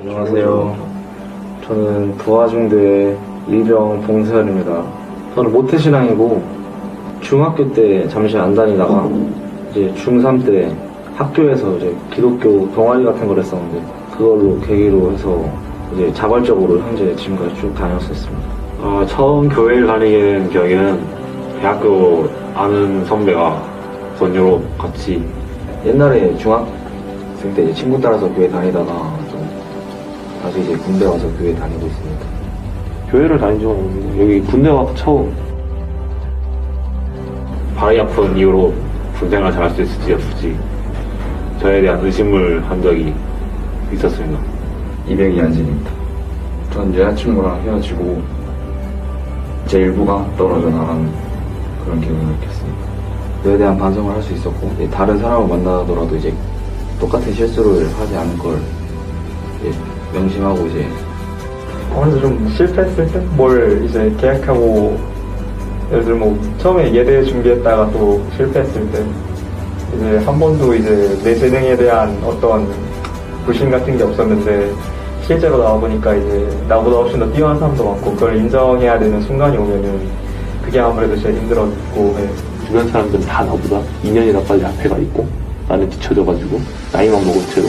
안녕하세요. 저는 부하중대 일병 봉세현입니다. 저는 모태신앙이고 중학교 때 잠시 안 다니다가 이제 중3 때 학교에서 이제 기독교 동아리 같은 걸 했었는데 그걸로 계기로 해서 이제 자발적으로 현재 지금까지 쭉 다녔었습니다. 처음 교회를 다니게 된 계기는 대학교 아는 선배가 전유로 같이 옛날에 중학생 때 이제 친구 따라서 교회 다니다가 좀 다시 이제 군대 와서 교회 다니고 있습니다. 교회를 다닌 적은 없는데 여기 군대 와서 처음 발이 아픈 이유로 군생활 잘할 수 있을지 없을지 저에 대한 의심을 한 적이 있었습니다. 이병희 안진입니다. 전 여자친구랑 헤어지고 제 일부가 떨어져 나가는 그런 기분을 느꼈습니다. 그에 대한 반성을 할 수 있었고 다른 사람을 만나더라도 이제 똑같은 실수를 하지 않을 걸 이제 명심하고 이제 아무래도 좀 실패했을 때 뭘 이제 계획하고 예를 들어 뭐 처음에 예대 준비했다가 또 실패했을 때 이제 한 번도 이제 내 재능에 대한 어떤 불신 같은 게 없었는데 실제로 나와보니까 이제 나보다 훨씬 더 뛰어난 사람도 많고 그걸 인정해야 되는 순간이 오면은 그게 아무래도 제일 힘들었고 주변 사람들은 다 나보다 2년이나 빨리 앞에가 있고 나는 뒤쳐져가지고 나이만 먹은 채로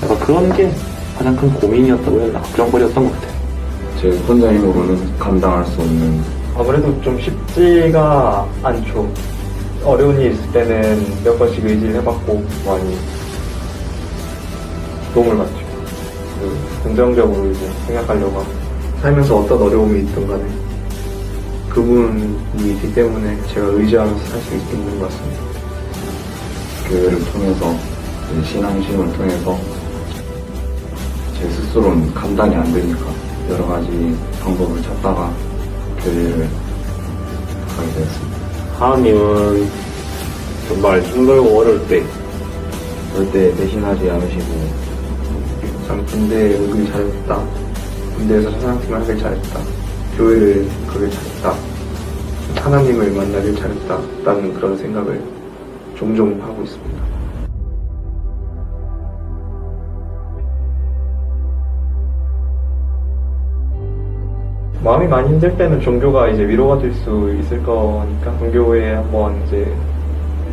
약간 그런 게 가장 큰 고민이었다고 해야 되나 걱정거리였던 것 같아요. 제 혼자 힘으로는 감당할 수 없는 아무래도 좀 쉽지가 않죠. 어려운 일 있을 때는 몇 번씩 의지를 해봤고 많이 도움을 받죠. 긍정적으로 이제 생각하려고 하고 살면서 어떤 어려움이 있든 간에 그분이 있기 때문에 제가 의지하면서 살 수 있는 것 같습니다. 교회를 통해서 신앙심을 통해서 제 스스로는 감당이 안 되니까 여러 가지 방법을 찾다가 교회를 가게 되었습니다. 하나님은 정말 힘들고 어려울 때 절대 배신하지 않으시고 참 군대에 오길 잘했다. 군대에서 사상팀을 하길 잘했다. 교회를 가길 잘했다. 하나님을 만나길 잘했다. 라는 그런 생각을 종종 하고 있습니다. 마음이 많이 힘들 때는 종교가 이제 위로가 될 수 있을 거니까 종교에 한번 이제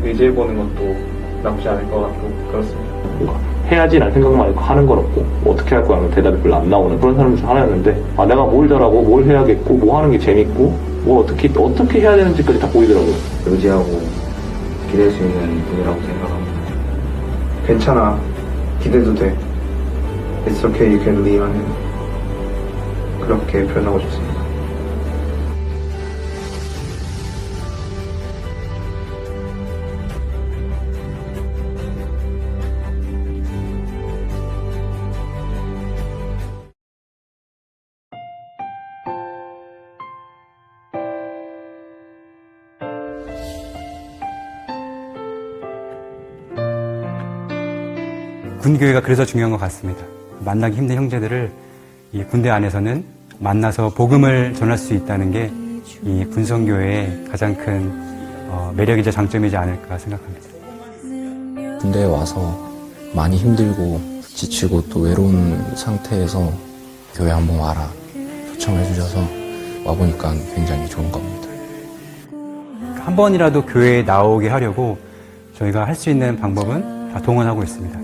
의지해보는 것도 나쁘지 않을 것 같고 그렇습니다. 뭔가 해야지라는 생각만 있고 하는 건 없고 어떻게 할 거야 하면 대답이 별로 안 나오는 그런 사람 중 하나였는데 내가 뭘 잘하고 뭘 해야겠고 뭐 하는 게 재밌고 뭘 어떻게 해야 되는지까지 다 보이더라고요. 의지하고 기댈 수 있는 분이라고 생각합니다. 괜찮아. 기대도 돼. It's okay, you can leave 하는 그렇게 표현하고 싶습니다. 군교회가 그래서 중요한 것 같습니다. 만나기 힘든 형제들을 이 군대 안에서는 만나서 복음을 전할 수 있다는 게 이 군성교회의 가장 큰 매력이자 장점이지 않을까 생각합니다. 군대에 와서 많이 힘들고 지치고 또 외로운 상태에서 교회 한번 와라 초청해 주셔서 와보니까 굉장히 좋은 겁니다. 한 번이라도 교회에 나오게 하려고 저희가 할 수 있는 방법은 다 동원하고 있습니다.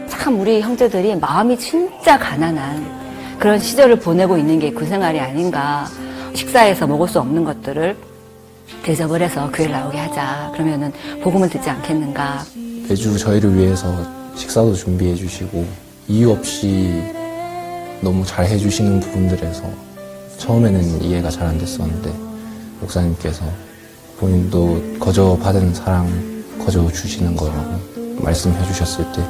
참 우리 형제들이 마음이 진짜 가난한 그런 시절을 보내고 있는 게 군생활이 아닌가. 식사해서 먹을 수 없는 것들을 대접을 해서 교회를 나오게 하자. 그러면은 복음을 듣지 않겠는가. 매주 저희를 위해서 식사도 준비해 주시고 이유 없이 너무 잘 해주시는 부분들에서 처음에는 이해가 잘 안 됐었는데 목사님께서 본인도 거저 받은 사랑 거저 주시는 거라고 말씀해 주셨을 때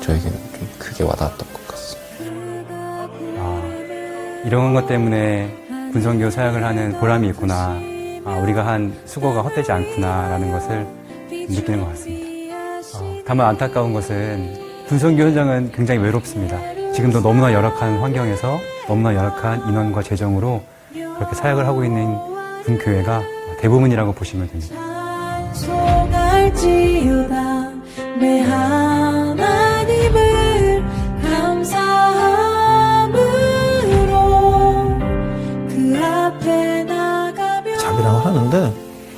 저에게는 좀 크게 와닿았던 것 같습니다. 이런 것 때문에 군성교 사역을 하는 보람이 있구나. 우리가 한 수고가 헛되지 않구나라는 것을 느끼는 것 같습니다. 다만 안타까운 것은 군성교 현장은 굉장히 외롭습니다. 지금도 너무나 열악한 환경에서 너무나 열악한 인원과 재정으로 그렇게 사역을 하고 있는 군교회가 대부분이라고 보시면 됩니다. 기도할지어다 내 하나님을 감사함으로 그 앞에 나가며 자비라고 하는데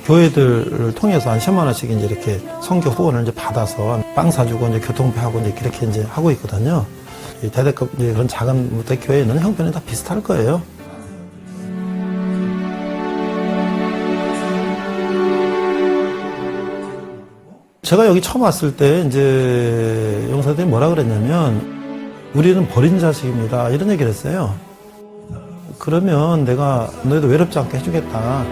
교회들을 통해서 한 10만 원씩 이제 이렇게 선교 후원을 이제 받아서 빵 사주고 이제 교통비 하고 이제 그렇게 이제 하고 있거든요. 이 대대급 이제 그런 작은 무대 교회는 형편이 다 비슷할 거예요. 제가 여기 처음 왔을 때 이제 용사들이 뭐라 그랬냐면 우리는 버린 자식입니다 이런 얘기를 했어요. 그러면 내가 너희도 외롭지 않게 해주겠다.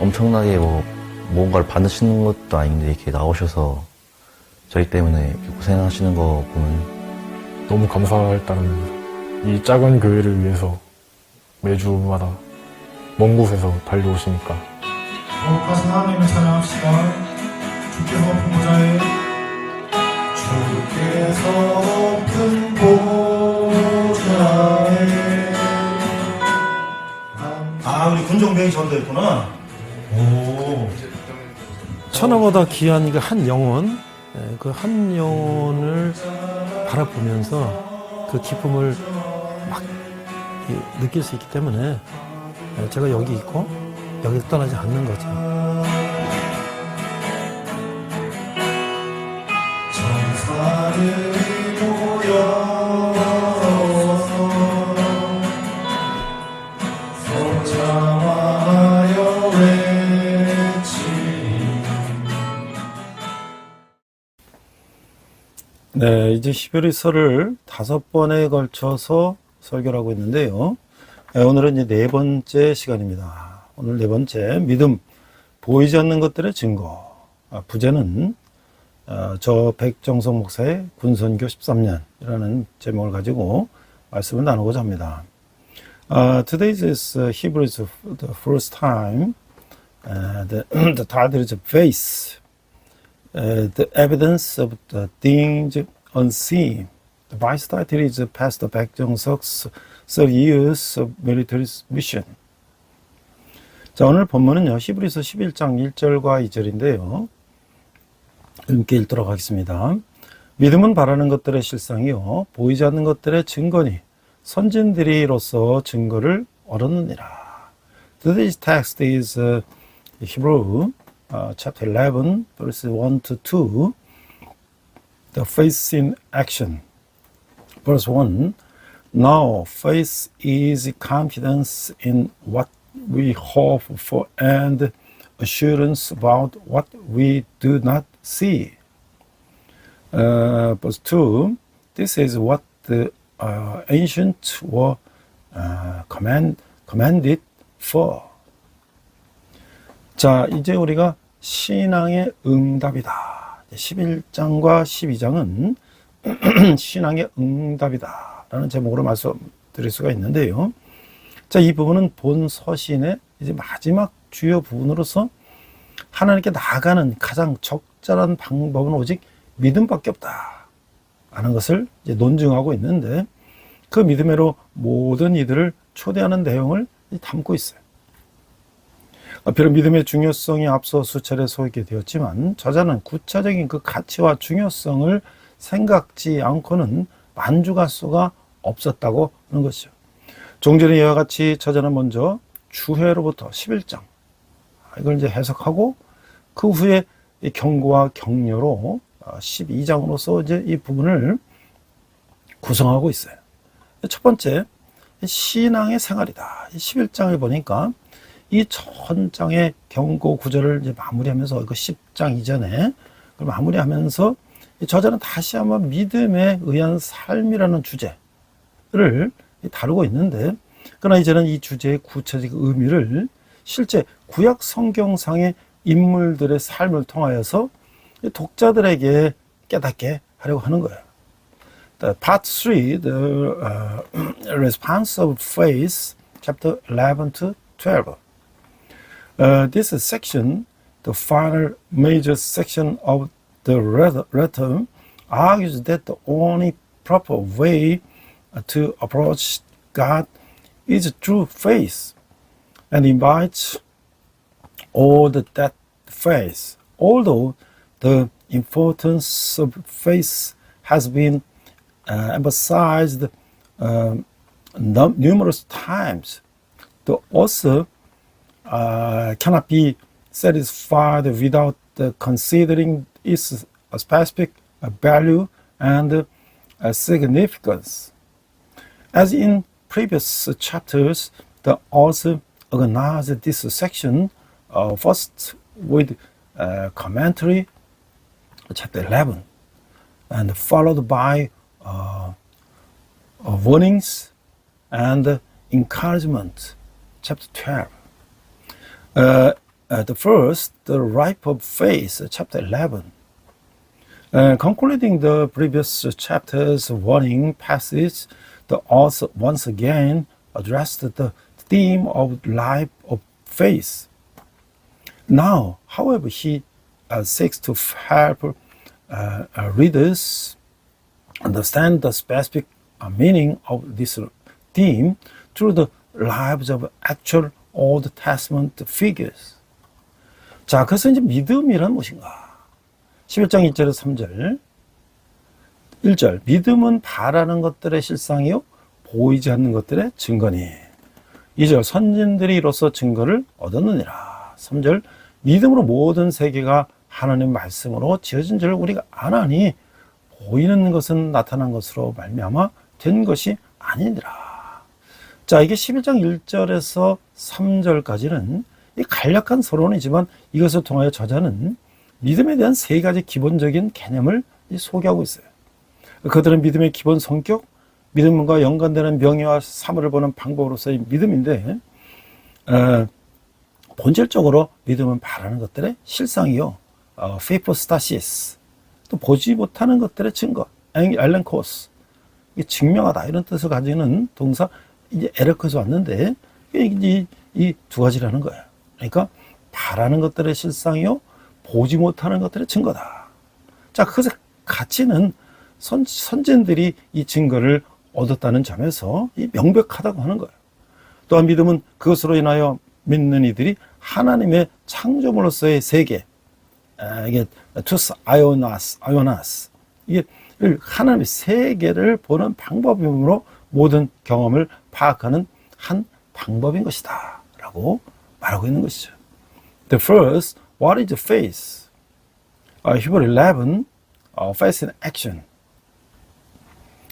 엄청나게 뭔가를 받으시는 것도 아닌데 이렇게 나오셔서 저희 때문에 이렇게 고생하시는 거 보면 너무 감사할 따름입니다. 이 작은 교회를 위해서 매주마다 먼 곳에서 달려오시니까. 거룩하신 하나님을 찬양합시다. 주께서 높은 보좌에 주께서 높은 보좌에 우리 군종병이 전도했구나. 오. 천하보다 귀한 그 한 영혼, 그 한 영혼을 바라보면서 그 기쁨을 막 느낄 수 있기 때문에 제가 여기 있고 여기를 떠나지 않는 거죠. 전사들이 모여서 성장하여 네, 이제 히브리서를 5번에 걸쳐서 설교를 하고 있는데요. 오늘은 이제 4번째 시간입니다. 오늘 4번째, 믿음, 보이지 않는 것들의 증거. 부제는 저 백정석 목사의 군선교 13년이라는 제목을 가지고 말씀을 나누고자 합니다. Today is Hebrews the first time. The title is Faith. The evidence of the things unseen. The vice title is Pastor 백정석's 30 years of military mission. 자, 오늘 본문은요, 히브리서 11장 1절과 2절인데요. 함께 읽도록 하겠습니다. 믿음은 바라는 것들의 실상이요, 보이지 않는 것들의 증거니, 선진들이로서 증거를 얻었느니라. Today's text is Hebrew chapter 11, verses 1 to 2. The faith in action. Verse 1. Now faith is confidence in what we hope for and assurance about what we do not see. Verse 2. This is what the ancients were commanded for. 자, 이제 우리가 신앙의 응답이다. 11장과 12장은 신앙의 응답이다 라는 제목으로 말씀드릴 수가 있는데요. 자, 이 부분은 본 서신의 이제 마지막 주요 부분으로서 하나님께 나아가는 가장 적절한 방법은 오직 믿음밖에 없다 라는 것을 이제 논증하고 있는데, 그 믿음으로 모든 이들을 초대하는 내용을 담고 있어요. 비록 믿음의 중요성이 앞서 수차례 소개되었지만 저자는 구체적인 그 가치와 중요성을 생각지 않고는 만족할 수가 없었다고 하는 것이죠. 종전의 이와 같이 저자는 먼저 주회로부터 11장 이걸 이제 해석하고 그 후에 이 경고와 격려로 12장으로서 이제 이 부분을 구성하고 있어요. 첫 번째, 신앙의 생활이다. 11장을 보니까 이 전장의 경고 구절을 이제 마무리하면서 그 10장 이전에 그걸 마무리하면서 저자는 다시 한번 믿음에 의한 삶이라는 주제를 다루고 있는데, 그러나 이제는 이 주제의 구체적 의미를 실제 구약 성경상의 인물들의 삶을 통하여서 독자들에게 깨닫게 하려고 하는 거예요. The part 3, the response of faith, chapter 11 to 12. This section, the final major section of the letter, argues that the only proper way to approach God is through faith, and invites old that faith, although the importance of faith has been emphasized numerous times, the author cannot be satisfied without considering its specific value and significance. As in previous chapters, the author organized this section first with commentary, chapter 11, and followed by warnings and encouragement, chapter 12. The first, the ripe of faith, chapter 11. Concluding the previous chapter's warning passage, the author once again addressed the theme of life of faith. Now, however, he seeks to help readers understand the specific meaning of this theme through the lives of actual Old Testament figures. 자, 그래서 이제 믿음이란 무엇인가? 11장 1절에서 3절. 1절. 믿음은 바라는 것들의 실상이요, 보이지 않는 것들의 증거니. 2절. 선진들이 이로써 증거를 얻었느니라. 3절. 믿음으로 모든 세계가 하나님 말씀으로 지어진 줄 우리가 아나니 보이는 것은 나타난 것으로 말미암아 된 것이 아니니라. 자, 이게 11장 1절에서 3절까지는 이 간략한 서론이지만 이것을 통하여 저자는 믿음에 대한 세 가지 기본적인 개념을 소개하고 있어요. 그들은 믿음의 기본 성격, 믿음과 연관되는 명예와 사물을 보는 방법으로서의 믿음인데, 본질적으로 믿음은 바라는 것들의 실상이요, 페이포스타시스, 또 보지 못하는 것들의 증거, 엘렌코스, 이게 증명하다 이런 뜻을 가지는 동사 이제 에르크에서 왔는데 이 두 가지라는 거예요. 그러니까 바라는 것들의 실상이요, 보지 못하는 것들의 증거다. 자, 그것의 가치는 선진들이 이 증거를 얻었다는 점에서 이 명백하다고 하는 거예요. 또한 믿음은 그것으로 인하여 믿는 이들이 하나님의 창조물로서의 세계, 이게 투스 아요나스, 이게 하나님의 세계를 보는 방법으로 모든 경험을 파악하는 한 방법인 것이다 라고 말하고 있는 것이죠. The first, what is faith? Hebrew 11, faith in action.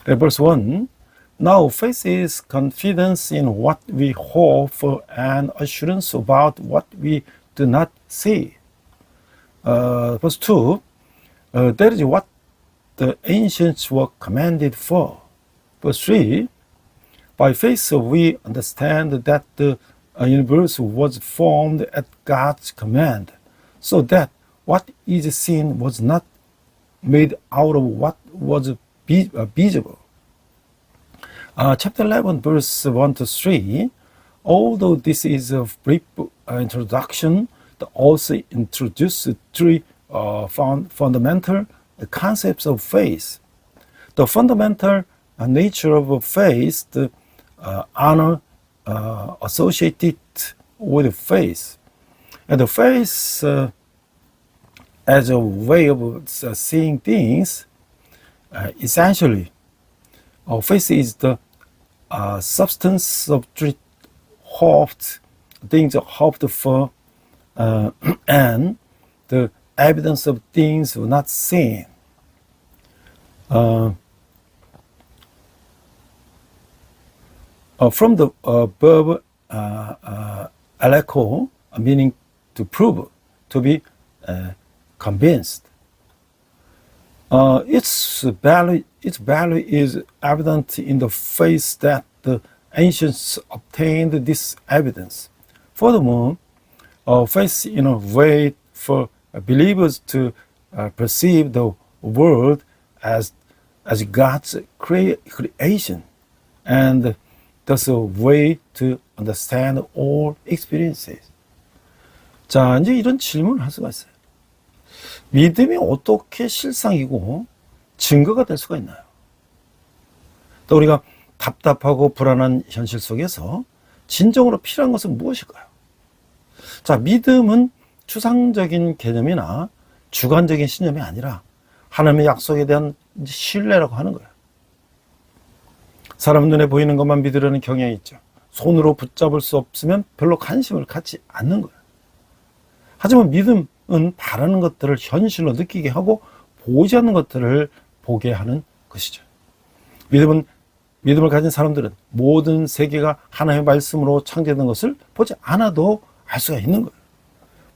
Verse 1, now faith is confidence in what we hope for and assurance about what we do not see. Verse 2, that is what the ancients were commanded for. Verse 3, by faith we understand that the universe was formed at God's command, so that what is seen was not made out of what was visible. Chapter 11, verse 1 to 3, although this is a brief introduction, the author introduced three fundamental concepts of faith. The fundamental nature of faith, the honor associated with faith, and the faith as a way of seeing things. Essentially, faith is the substance of things hoped for, and the evidence of things not seen. From the verb aleko, meaning to prove, to be convinced. Its value is evident in the faith that the ancients obtained this evidence. Furthermore, faith in a way for believers to perceive the world as God's creation, and thus a way to understand all experiences. 자, 이제 이런 질문을 할 수가 있어요. 믿음이 어떻게 실상이고 증거가 될 수가 있나요? 또 우리가 답답하고 불안한 현실 속에서 진정으로 필요한 것은 무엇일까요? 자, 믿음은 추상적인 개념이나 주관적인 신념이 아니라 하나님의 약속에 대한 신뢰라고 하는 거예요. 사람 눈에 보이는 것만 믿으려는 경향이 있죠. 손으로 붙잡을 수 없으면 별로 관심을 갖지 않는 거예요. 하지만 믿음은 바라는 것들을 현실로 느끼게 하고 보지 않는 것들을 보게 하는 것이죠. 믿음을 가진 사람들은 모든 세계가 하나님의 말씀으로 창조된 것을 보지 않아도 알 수가 있는 거예요.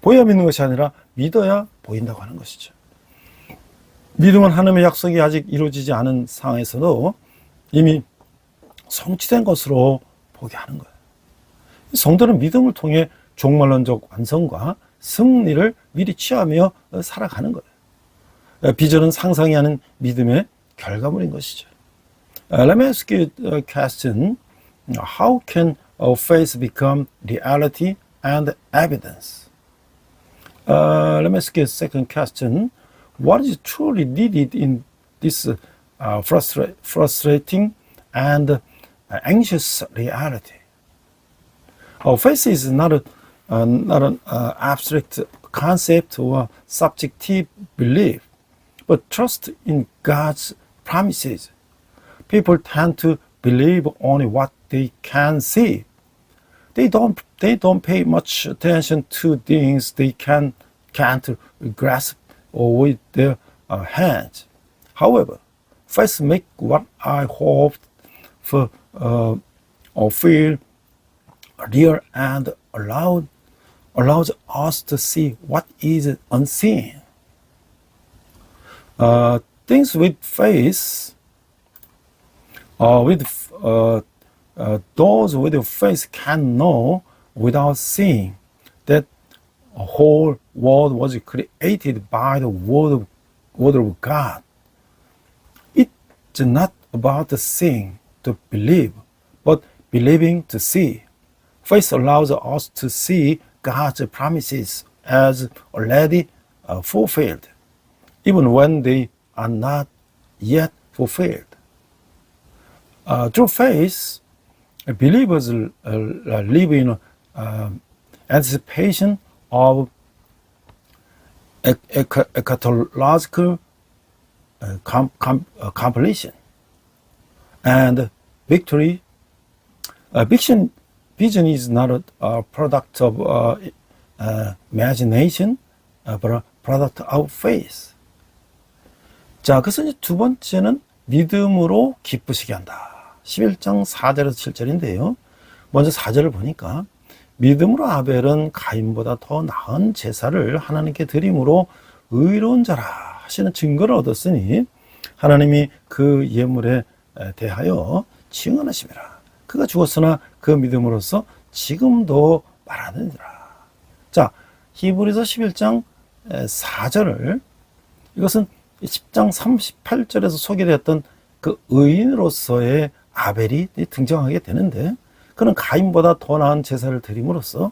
보여야 믿는 것이 아니라 믿어야 보인다고 하는 것이죠. 믿음은 하나님의 약속이 아직 이루어지지 않은 상황에서도 이미 성취된 것으로 보게 하는 거예요. 성도는 믿음을 통해 종말론적 완성과 승리를 미리 취하며 살아가는 거예요. 비전은 상상이 하는 믿음의 결과물인 것이죠. Let me ask you a question. How can faith become reality and evidence? Let me ask you a second question. What is truly needed in this frustrating and anxious reality? Faith is not an abstract concept or subjective belief, but trust in God's promises. People tend to believe only what they can see. They don't pay much attention to things they can't grasp with their hands. However, faith makes what I hoped for or feel real and allows us to see what is unseen. Things with faith, those with faith can know without seeing that a whole world was created by the word of God. It's not about seeing to believe, but believing to see. Faith allows us to see God's promises as already fulfilled, even when they are not yet fulfilled. Through faith, believers live in anticipation of eschatological completion and victory. Vision is not a product of imagination, but a product of faith. 자, 그래서 이제 두 번째는 믿음으로 기쁘시게 한다. 11장 4절에서 7절인데요. 먼저 4절을 보니까 믿음으로 아벨은 가인보다 더 나은 제사를 하나님께 드림으로 의로운 자라 하시는 증거를 얻었으니 하나님이 그 예물에 대하여 증언하심이라. 그가 죽었으나 그 믿음으로써 지금도 말하느니라. 자, 히브리서 11장 4절을 이것은 10장 38절에서 소개되었던 그 의인으로서의 아벨이 등장하게 되는데 그는 가인보다 더 나은 제사를 드림으로써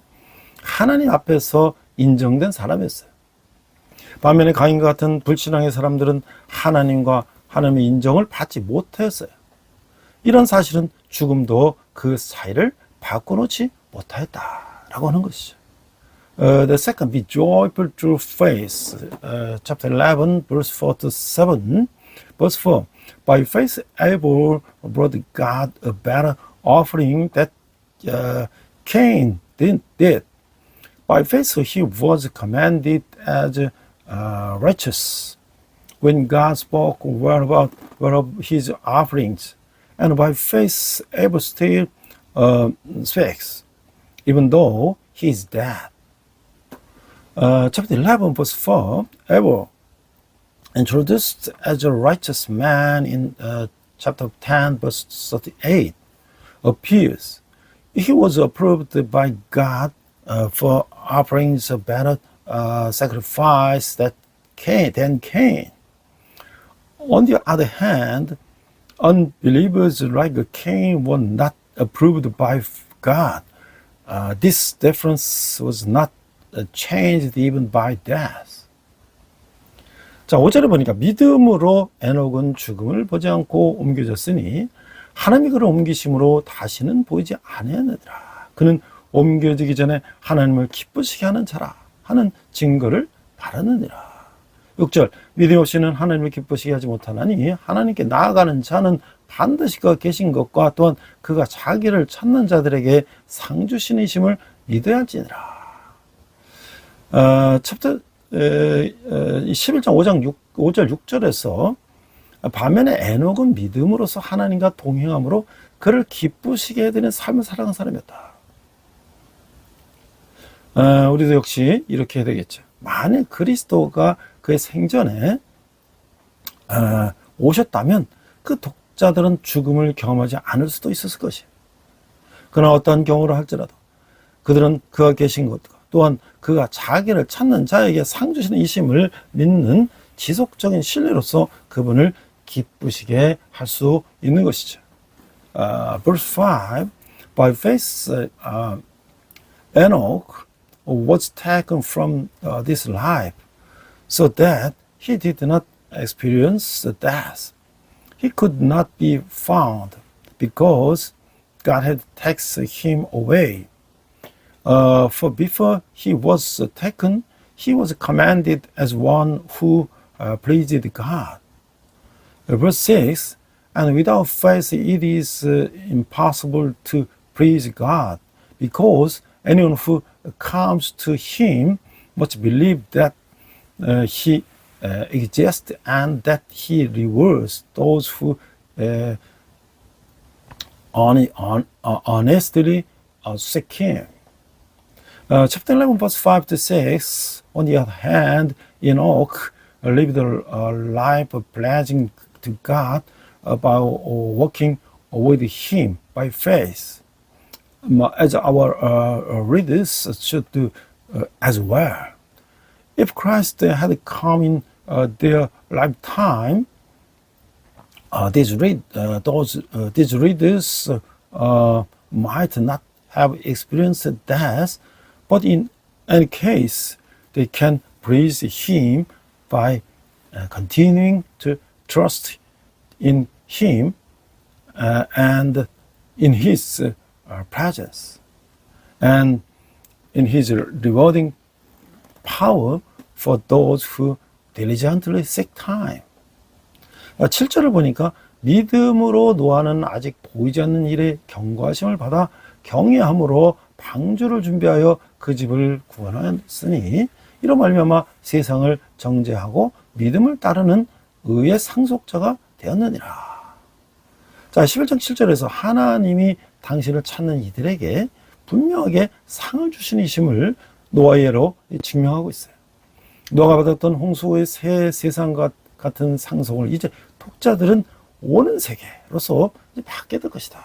하나님 앞에서 인정된 사람이었어요. 반면에 가인과 같은 불신앙의 사람들은 하나님과 하나님의 인정을 받지 못했어요. 이런 사실은 죽음도 그 사이를 바꿔놓지 못하였다라고 하는 것이죠. The second, be joyful through faith. Chapter 11, verse 4 to 7. Verse 4, by faith Abel brought God a better offering that Cain did. By faith he was commended as righteous when God spoke word of his offerings. And by faith Abel still speaks, even though he is dead. Chapter 11, verse 4, Abel, introduced as a righteous man in chapter 10, verse 38, appears. He was approved by God for offering a better sacrifice than Cain. On the other hand, unbelievers like Cain were not approved by God. This difference was not changed even by death. 자, 5절에 보니까 믿음으로 에녹은 죽음을 보지 않고 옮겨졌으니 하나님이 그를 옮기심으로 다시는 보이지 아니하느니라. 그는 옮겨지기 전에 하나님을 기쁘시게 하는 자라 하는 증거를 바라느니라. 6절 믿음 없이는 하나님을 기쁘시게 하지 못하나니 하나님께 나아가는 자는 반드시 그가 계신 것과 또한 그가 자기를 찾는 자들에게 상 주시니심을 믿어야 할지니라. 챕터 11장 5절 6절에서 반면에 에녹은 믿음으로써 하나님과 동행함으로 그를 기쁘시게 해드리는 삶을 살아간 사람이었다. 우리도 역시 이렇게 해야 되겠죠. 만일 그리스도가 그의 생전에 오셨다면 그 독자들은 죽음을 경험하지 않을 수도 있었을 것이에요. 그러나 어떠한 경우를 할지라도 그들은 그가 계신 것과 또한 그가 자기를 찾는 자에게 상 주시는 이심을 믿는 지속적인 신뢰로서 그분을 기쁘시게 할 수 있는 것이죠. Verse 5 By faith Enoch was taken from this life so that he did not experience death. He could not be found because God had taken him away. For before he was taken, he was commanded as one who pleased God. Verse 6, and without faith it is impossible to please God, because anyone who comes to him must believe that he exists and that he rewards those who honestly seek him. Chapter 11, verse 5 to 6, on the other hand, Enoch lived a life of pleasing to God by walking with him by faith, as our readers should do as well. If Christ had come in their lifetime, these readers might not have experienced death, but in any case, they can praise him by continuing to trust in him and in his presence and in his rewarding power for those who diligently seek time. 7절을 보니까 믿음으로 노아는 아직 보이지 않는 일에 경고하심을 받아 경외함으로 방주를 준비하여 그 집을 구원하였으니 이로 말미암아 세상을 정죄하고 믿음을 따르는 의의 상속자가 되었느니라. 자, 11장 7절에서 하나님이 당신을 찾는 이들에게 분명하게 상을 주시는 이심을 노아의 예로 증명하고 있어요. 노아가 받았던 홍수의 새 세상 같은 상속을 이제 독자들은 오는 세계로서 이제 받게 될 것이다.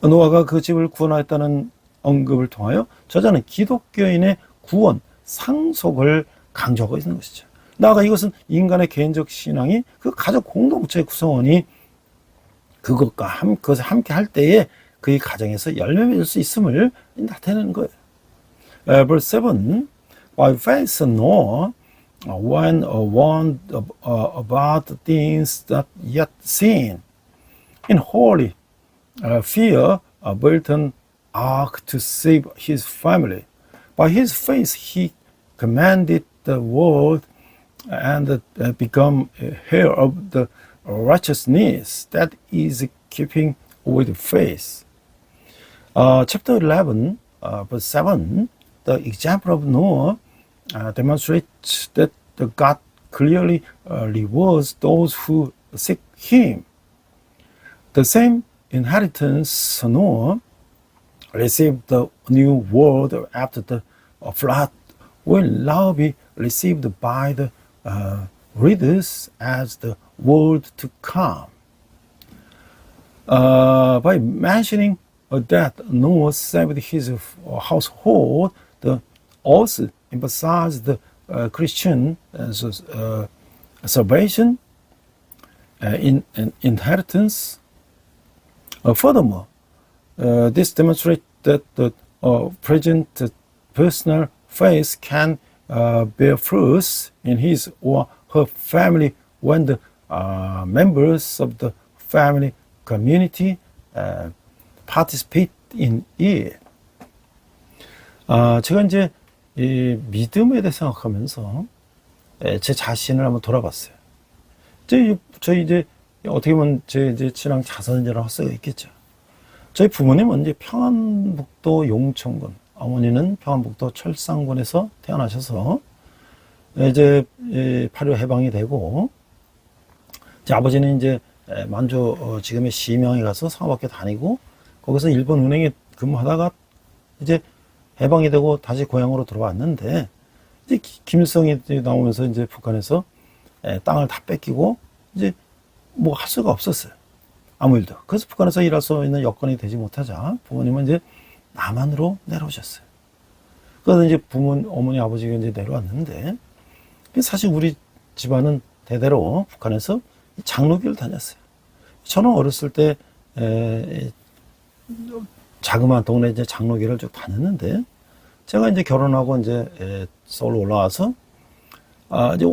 노아가 그 집을 구원하였다는 언급을 통하여 저자는 기독교인의 구원, 상속을 강조하고 있는 것이죠. 나아가 이것은 인간의 개인적 신앙이 그 가족 공동체의 구성원이 그것을 함께 할 때에 그의 가정에서 열매 맺을 수 있음을 나타내는 거예요. Verse 7, By faith Noah, when warned about things not yet seen, in holy fear built an ark to save his family. By his faith he commanded the world and become a heir of the righteousness that is keeping with faith. Chapter 11, verse 7, the example of Noah demonstrates that the God clearly rewards those who seek him. The same inheritance Noah received the new world after the flood will now be received by the readers as the world to come. By mentioning that Noah saved his household, the author emphasized the Christian salvation in inheritance. Furthermore, this demonstrates that the present personal faith can bear fruits in his or her family when the members of the family community participate in it. 제가 이제 이 믿음에 대해 생각하면서 제 자신을 한번 돌아봤어요. 저희 이제 어떻게 보면 제 이제 친랑 자선이라고 할 수가 있겠죠. 저희 부모님은 이제 평안북도 용천군, 어머니는 평안북도 철산군에서 태어나셔서 이제 8.25 해방이 되고, 제 아버지는 이제 만주 지금의 시명에 가서 상업학교 다니고, 거기서 일본 은행에 근무하다가 이제 해방이 되고 다시 고향으로 들어왔는데, 이제 김일성이 나오면서 이제 북한에서 땅을 다 뺏기고 이제 뭐 할 수가 없었어요. 아무 일도. 그래서 북한에서 일할 수 있는 여건이 되지 못하자 부모님은 이제 남한으로 내려오셨어요. 그래서 이제 어머니, 아버지가 이제 내려왔는데, 사실 우리 집안은 대대로 북한에서 장로교를 다녔어요. 저는 어렸을 때 자그마한 동네 이제 장로교를 쭉 다녔는데, 제가 이제 결혼하고 이제 서울 올라와서 이제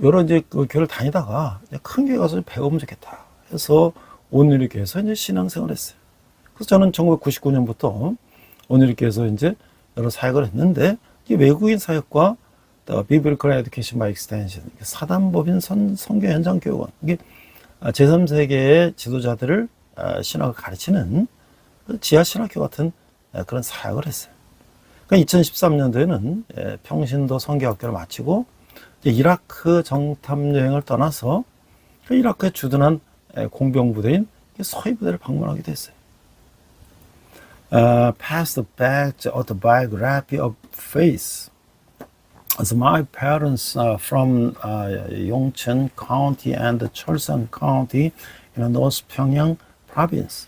여러 이제 그 교회를 다니다가 큰 교회 가서 배우면 좋겠다 해서 온누리교회에서 이제 신앙생활을 했어요. 그래서 저는 1999년부터 온누리교회에서 이제 여러 사역을 했는데, 이 외국인 사역과 Biblical Education by Extension, 사단법인 선교 현장 교육원, 이게 제3세계의 지도자들을 신학을 가르치는 지하 신학교 같은 그런 사역을 했어요. 그러니까 2013년도에는 평신도 선교학교를 마치고 이제 이라크 정탐 여행을 떠나서 이라크에 주둔한 공병부대인 서해부대를 방문하게 됐어요. Passed back the autobiography of faith. As my parents from Yongcheon County and Cheolsan County in North Pyongyang province.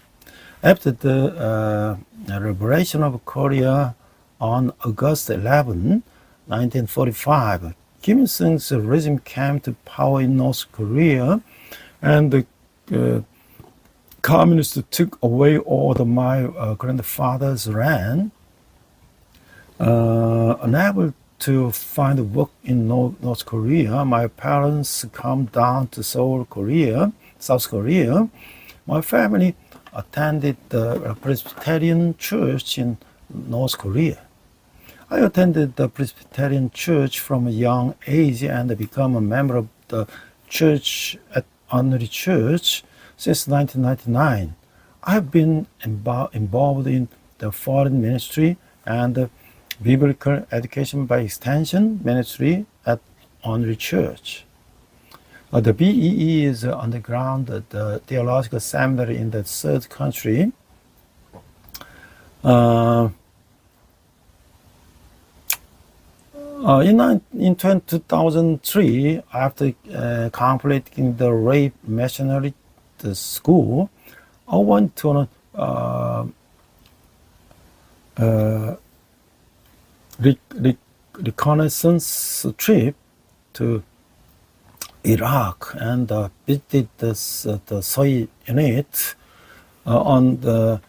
After the liberation of Korea on August 11, 1945, Kim Il-sung's regime came to power in North Korea, and the communists took away all of my grandfather's land. Unable to find work in North Korea, my parents come down to South Korea. My family attended the Presbyterian Church in North Korea. I attended the Presbyterian Church from a young age and became a member of the church at Onuri Church since 1999. I have been involved in the foreign ministry and the Biblical Education by Extension ministry at Onuri Church. The BEE is underground the theological seminary in the third country. In 2003, after completing the rape missionary school, I went to a reconnaissance trip to Iraq and visited the Soy unit on the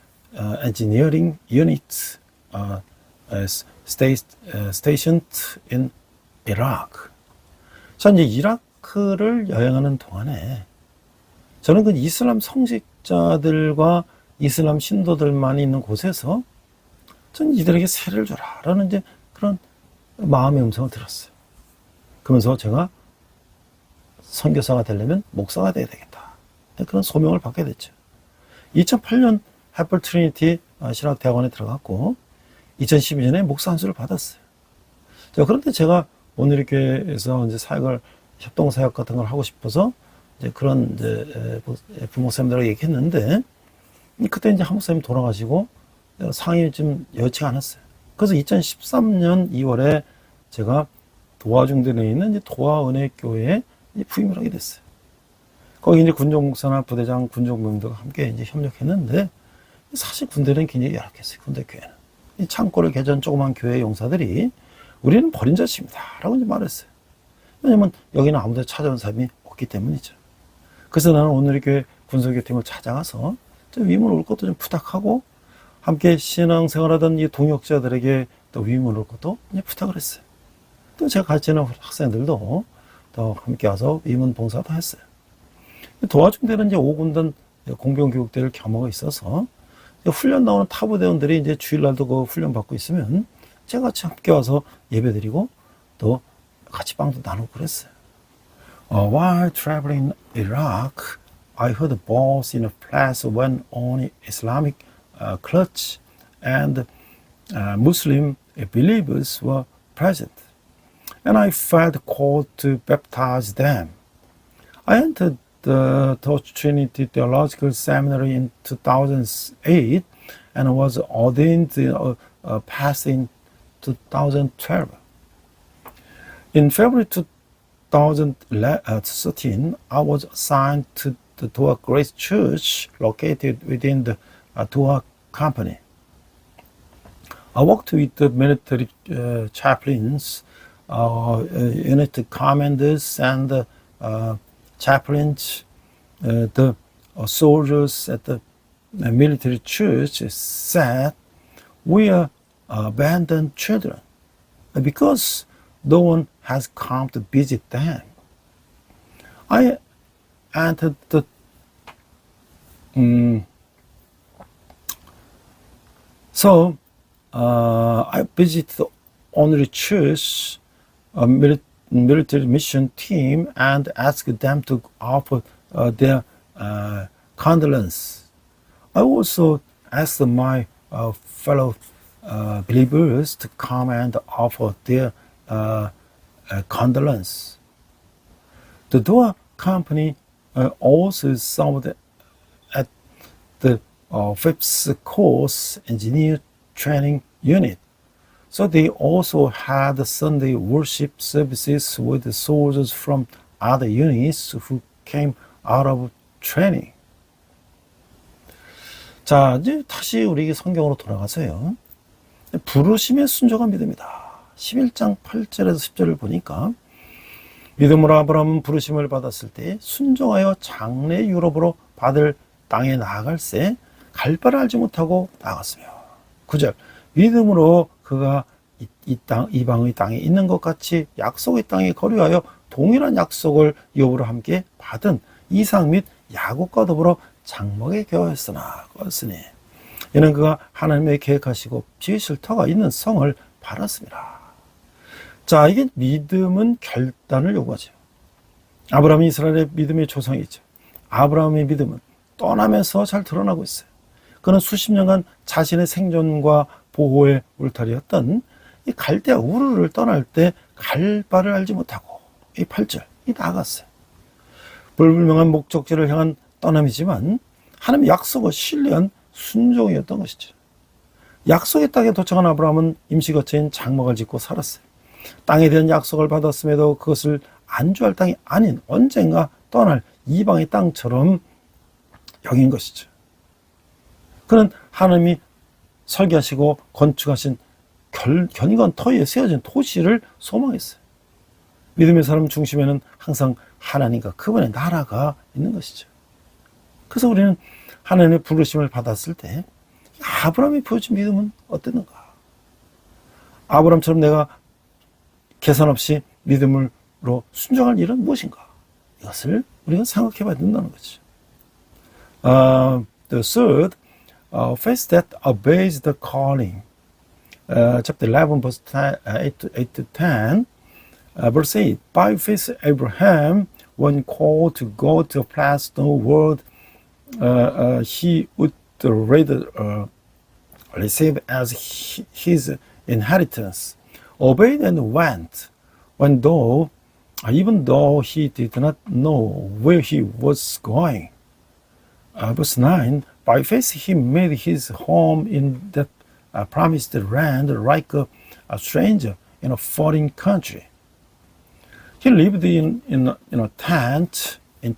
engineering unit stationed in Iraq. 자, 이제 이라크를 여행하는 동안에 저는 그 이슬람 성직자들과 이슬람 신도들만 있는 곳에서 전 이들에게 세례를 줘라 라는 이제 그런 마음의 음성을 들었어요. 그러면서 제가 선교사가 되려면 목사가 돼야 되겠다. 그런 소명을 받게 됐죠. 2008년 해플 트리니티 신학대학원에 들어갔고 2012년에 목사 안수를 받았어요. 자, 그런데 제가 오늘 교회에서 이제 사역을 협동 사역 같은 걸 하고 싶어서 이제 그런 이제 부목사님들하고 얘기했는데 그때 이제 한 목사님 돌아가시고 상임이 좀 여의치가 않았어요. 그래서 2013년 2월에 제가 도화중대에 있는 이제 도화은혜교회에 부임을 하게 됐어요. 거기 이제 군종 목사나 부대장, 군종병들과 함께 이제 협력했는데 사실 군대는 굉장히 열악했어요. 군대 교회는 이 창고를 개전 조그만 교회 용사들이 우리는 버린 자식입니다 라고 이제 말했어요. 왜냐면 여기는 아무도 찾아온 사람이 없기 때문이죠. 그래서 나는 오늘 교회 군소교팀을 찾아가서 좀 위임을 올 것도 좀 부탁하고 함께 신앙생활하던 이 동역자들에게 또 위임을 올 것도 이제 부탁을 했어요. 또 제가 가르치는 학생들도 또 함께 와서 위문 봉사도 했어요. 도와준 데는 이제 5군단 공병교육대를 겸하고 있어서 훈련 나오는 타부대원들이 이제 주일날도 그 훈련 받고 있으면 제가 같이 함께 와서 예배드리고 또 같이 빵도 나누고 그랬어요. While traveling in Iraq, I heard balls in a place when only Islamic clergy and Muslim believers were present, and I felt called to baptize them. I entered the Torch Trinity Theological Seminary in 2008 and was ordained pastor in 2012. In February 2013, I was assigned to the Dua Grace Church located within the Dua Company. I worked with the military chaplains, unit commanders, and chaplains. The soldiers at the military church said, "We are abandoned children because no one has come to visit them." I entered the I visited the only church, military mission team, and asked them to offer their condolence. I also asked my fellow believers to come and offer their condolence. The Dua Company also served at the 5th Course Engineer Training Unit. So they also had Sunday worship services with the soldiers from other units who came out of training. 자, 이제 다시 우리 성경으로 돌아가서요. 부르심에 순종한 믿음이다. 11장 8절에서 10절을 보니까 믿음으로 아브라함은 부르심을 받았을 때 순종하여 장래 유럽으로 받을 땅에 나아갈새 갈 바를 알지 못하고 나갔으며 9절 믿음으로 그가 이방의 땅에 있는 것 같이 약속의 땅에 거류하여 동일한 약속을 여부로 함께 받은 이삭 및 야곱과 더불어 장막에 거하였으나 이는 그가 하나님의 계획하시고 지으실 터가 있는 성을 바랐습니다. 자, 이게 믿음은 결단을 요구하죠. 아브라함이 이스라엘의 믿음의 조상이죠. 아브라함의 믿음은 떠나면서 잘 드러나고 있어요. 그는 수십 년간 자신의 생존과 보호의 울타리였던 이 갈대아 우르를 떠날 때 갈 바를 알지 못하고 이 8절 이 나갔어요. 불분명한 목적지를 향한 떠남이지만 하나님의 약속을 신뢰한 순종이었던 것이죠. 약속의 땅에 도착한 아브라함은 임시거처인 장막을 짓고 살았어요. 땅에 대한 약속을 받았음에도 그것을 안주할 땅이 아닌 언젠가 떠날 이방의 땅처럼 여긴 것이죠. 그는 하나님이 설계하시고 건축하신 견고한 터위에 세워진 도시를 소망했어요. 믿음의 사람 중심에는 항상 하나님과 그분의 나라가 있는 것이죠. 그래서 우리는 하나님의 부르심을 받았을 때 아브라함이 보여준 믿음은 어땠는가? 아브라함처럼 내가 계산 없이 믿음으로 순종할 일은 무엇인가? 이것을 우리가 생각해 봐야 된다는 거죠. The third, faith that obeys the calling. Chapter 11, verse 8 to 10. Verse 8, by faith Abraham, when called to go to a place no world he would rather receive as his inheritance, obeyed and went, even though he did not know where he was going. Verse 9, by faith he made his home in that promised land like a stranger in a foreign country. He lived in a tent, and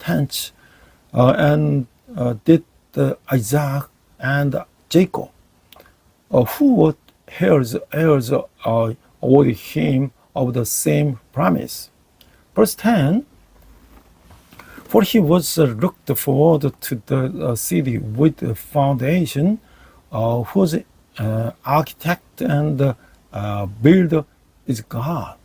did Isaac and Jacob, who were heirs with him of the same promise. Verse 10, for he was looked forward to the city with the foundation, whose architect and builder is God.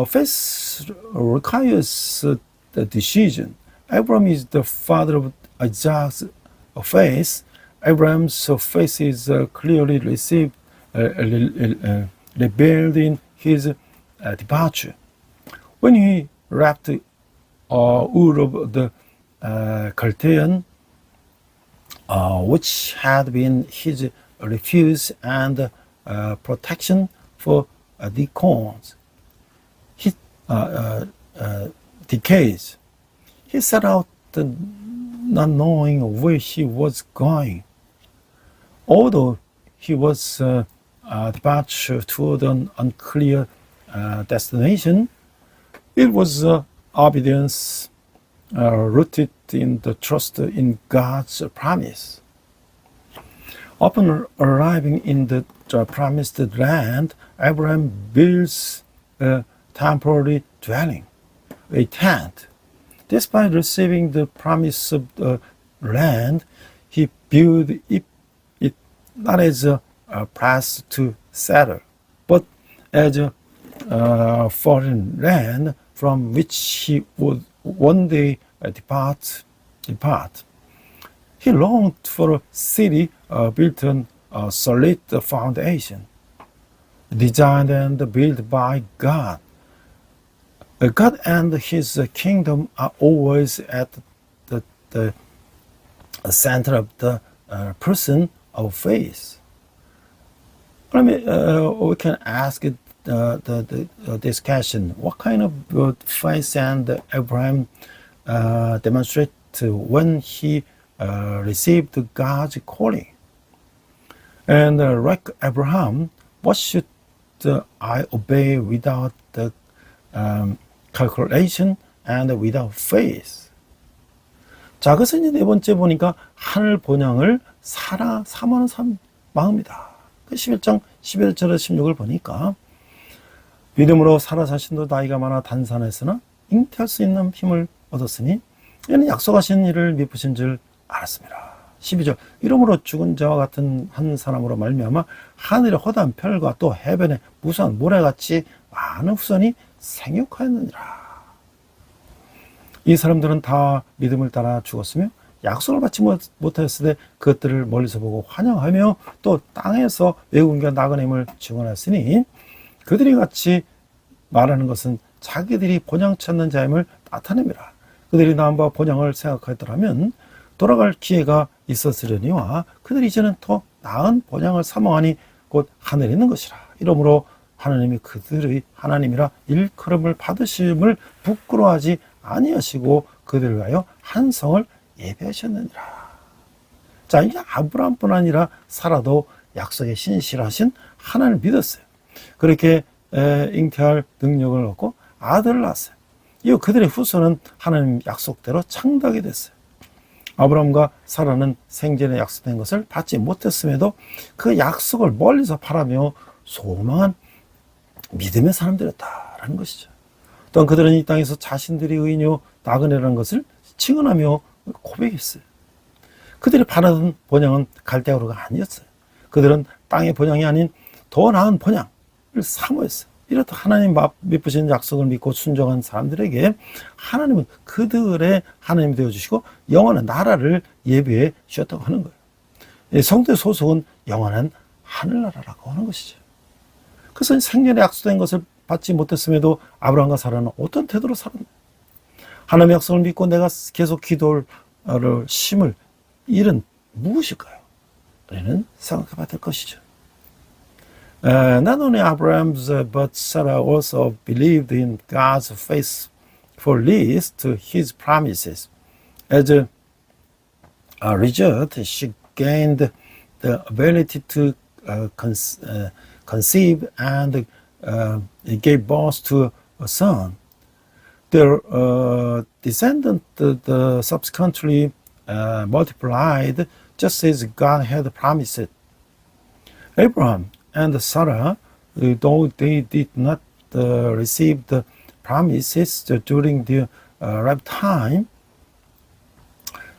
Faith requires the decision. Abraham is the father of Isaac faith, Abraham's faith is clearly revealed in his departure. When he left Ur of the Chaldean, which had been his refuge and protection for decades, he set out not knowing where he was going. Although he was departure toward an unclear destination, it was obedience rooted in the trust in God's promise. Upon arriving in the promised land, Abraham builds a temporary dwelling, a tent. Despite receiving the promise of the land, he built it not as a place to settle, but as a foreign land from which he would one day depart. He longed for a city built on a solid foundation, designed and built by God. God and His kingdom are always at the center of the person of faith. I mean, we can ask this question: what kind of faith and Abraham demonstrate when he received God's calling? And like Abraham, what should I obey without the calculation and without faith? 자, 그래서 이제 네 번째 보니까 하늘 본향을 사모하는 마음이다. 11장 11절에서 16을 보니까 믿음으로 사라 자신도 나이가 많아 단산했으나 잉태할 수 있는 힘을 얻었으니 이는 약속하신 일을 미쁘신 줄 알았습니다. 12절 이러므로 죽은 자와 같은 한 사람으로 말미암아 하늘의 허다한 별과 또 해변의 무수한 모래같이 많은 후손이 생육하였느니라. 이 사람들은 다 믿음을 따라 죽었으며 약속을 받지 못하였을 때 그것들을 멀리서 보고 환영하며 또 땅에서 외국인과 나그네임을 증언했으니 그들이 같이 말하는 것은 자기들이 본향 찾는 자임을 나타냅니다. 그들이 나음과 본향을 생각하였더라면 돌아갈 기회가 있었으려니와 그들이 이제는 더 나은 본향을 사모하니 곧 하늘에 있는 것이라. 이러므로 하나님이 그들의 하나님이라 일컬음을 받으심을 부끄러워하지 아니하시고 그들을 위하여 한 성을 예배하셨느니라. 자, 이게 아브라함뿐 아니라 사라도 약속에 신실하신 하나님을 믿었어요. 그렇게 잉태할 능력을 얻고 아들을 낳았어요. 이후 그들의 후손은 하나님 약속대로 창대하게 됐어요. 아브라함과 사라는 생전에 약속된 것을 받지 못했음에도 그 약속을 멀리서 바라며 소망한 믿음의 사람들이었다라는 것이죠. 또한 그들은 이 땅에서 자신들이 의인이요 나그네라는 것을 증언하며 고백했어요. 그들이 바라던 본향은 갈대아우르가 아니었어요. 그들은 땅의 본향이 아닌 더 나은 본향을 사모했어요. 이렇듯 하나님 미쁘신 약속을 믿고 순종한 사람들에게 하나님은 그들의 하나님이 되어주시고 영원한 나라를 예비해 주셨다고 하는 거예요. 성도의 소속은 영원한 하늘나라라고 하는 것이죠. 그래서 생전에 약속된 것을 받지 못했음에도 아브라함과 사라는 어떤 태도로 살았나요? 하나님의 약속을 믿고 내가 계속 기도를 심을 일은 무엇일까요? 우리는 생각해 봐야 될 것이죠. Not only Abraham's but Sarah also believed in God's faithfulness to His promises. As a result, she gained the ability to conceive and gave birth to a son. Their descendant subsequently multiplied just as God had promised. Abraham and Sarah, though they did not receive the promises during their lifetime,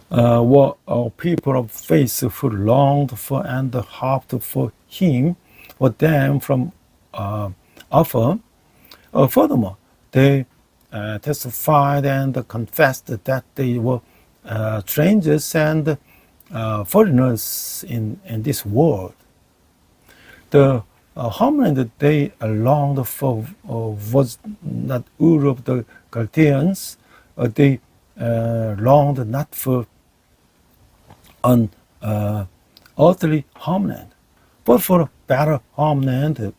were people of faith who longed for and hoped for Him or them from afar. Furthermore, they testified and confessed that they were strangers and foreigners in this world. The homeland that they longed for was not Ur of the Chaldeans. They longed not for an earthly homeland, but for a better homeland.